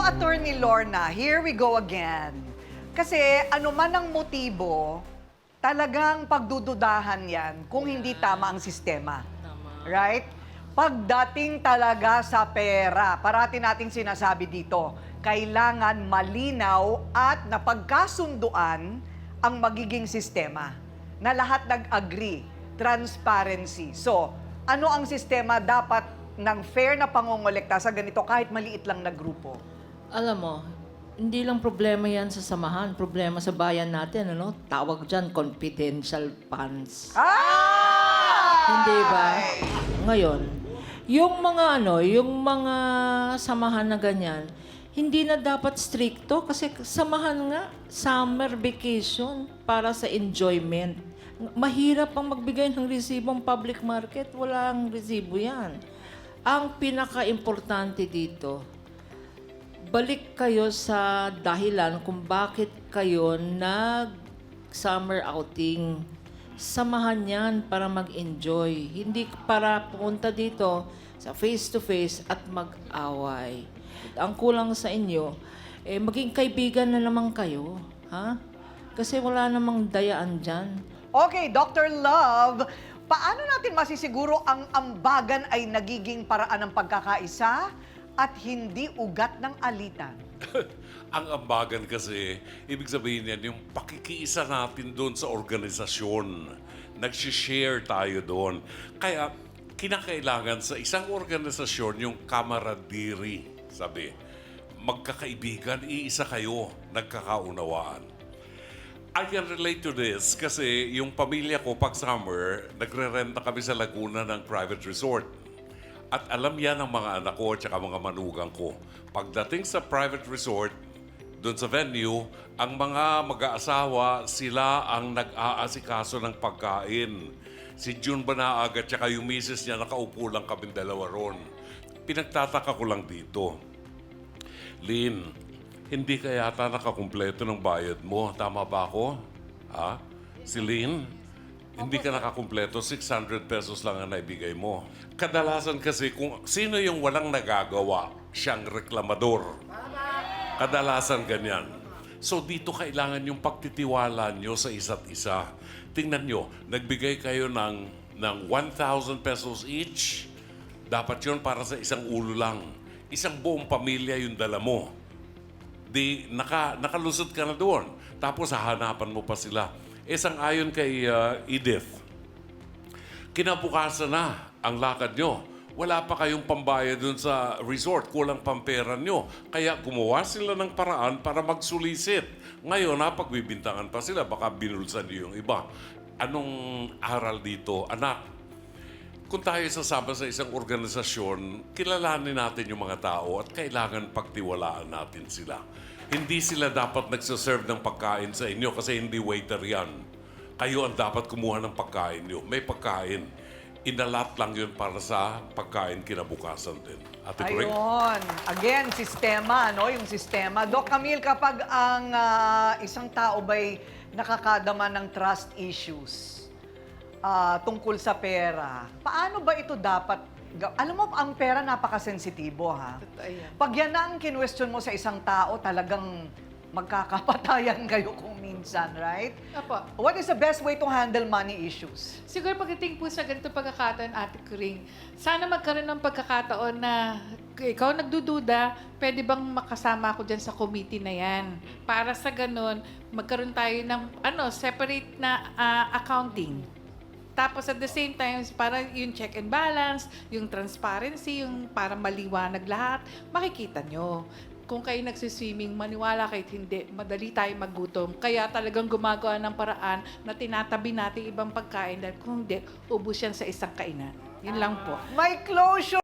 Attorney Lorna, here we go again. Kasi ano man ang motibo, talagang pagdududahan yan kung hindi tama ang sistema. Right? Pagdating talaga sa pera, parati nating sinasabi dito, kailangan malinaw at napagkasunduan ang magiging sistema na lahat nag-agree, transparency. So, ano ang sistema dapat ng fair na pangongolekta sa ganito kahit maliit lang na grupo? Alam mo, hindi lang problema yan sa samahan, problema sa bayan natin, ano? Tawag dyan, confidential funds. Hindi ba? Ngayon, yung mga samahan na ganyan, hindi na dapat stricto kasi samahan nga, summer vacation para sa enjoyment. Mahirap ang magbigay ng resibo ang public market, walang resibo yan. Ang pinaka-importante dito, balik kayo sa dahilan kung bakit kayo nag-summer outing. Samahan yan para mag-enjoy. Hindi para pumunta dito sa face-to-face at mag-away. Ang kulang sa inyo, maging kaibigan na naman kayo. Ha? Kasi wala namang dayaan dyan. Okay, Dr. Love, paano natin masisiguro ang ambagan ay nagiging paraan ng pagkakaisa at hindi ugat ng alitan? Ang ambagan kasi, ibig sabihin yan, yung pakikiisa natin doon sa organisasyon. Nagsishare tayo doon. Kaya, kinakailangan sa isang organisasyon yung camaraderie, sabi. Magkakaibigan, iisa kayo, nagkakaunawaan. I can relate to this kasi yung pamilya ko pag summer, nagre-renta kami sa Laguna ng private resort. At alam yan ng mga anak ko at mga manugang ko. Pagdating sa private resort, doon sa venue, ang mga mag-aasawa, sila ang nag-aasikaso ng pagkain. Si June Banaag at saka yung misis niya, nakaupo lang kaming dalawa ron. Pinagtataka ko lang dito. Lynn, hindi ka yata nakakumpleto ng bayad mo. Tama ba ako? Ha? Si Lynn? Hindi ka nakakumpleto, 600 pesos lang ang naibigay mo. Kadalasan kasi kung sino yung walang nagagawa, siyang reklamador. Kadalasan ganyan. So dito kailangan yung pagtitiwala nyo sa isa't isa. Tingnan nyo, nagbigay kayo ng 1,000 pesos each. Dapat yun para sa isang ulo lang. Isang buong pamilya yung dala mo. Di nakalusot ka na doon. Tapos hahanapan mo pa sila. Sang-ayon kay Edith, kinabukasan na ang lakad nyo. Wala pa kayong pambayad dun sa resort. Kulang pampera nyo. Kaya gumawa sila ng paraan para magsulisit. Ngayon, pagbibintangan pa sila, baka binulsan nyo yung iba. Anong aral dito? Anak, kung tayo sasama sa isang organisasyon, kilalanin natin yung mga tao at kailangan pagtiwalaan natin sila. Hindi sila dapat nagsaserve ng pagkain sa inyo kasi hindi waiter yan. Kayo ang dapat kumuha ng pagkain nyo. May pagkain. Inalat lang yun para sa pagkain kinabukasan din. Ate Corinne? Ayun. Again, sistema, no? Yung sistema. Doc Camille, kapag ang isang tao ba'y nakakadama ng trust issues tungkol sa pera, paano ba ito dapat alam mo, ang pera napakasensitibo, ha? Pag yan na ang kinwestiyon mo sa isang tao, talagang magkakapatayan kayo kung minsan, right? Apo. What is the best way to handle money issues? Siguro pagdating po sa ganito pagkakataon, Ate Corinne, sana magkaroon ng pagkakataon na ikaw nagdududa, pwede bang makasama ako dyan sa committee na yan? Para sa ganun, magkaroon tayo ng separate na accounting. Tapos at the same time, para yung check and balance, yung transparency, yung para maliwanag lahat, makikita nyo. Kung kayo nagsiswimming, maniwala kahit hindi, madali tayo maggutom. Kaya talagang gumagawa ng paraan na tinatabi natin ibang pagkain dahil kung hindi, ubus yan sa isang kainan. Yun lang po. May closure!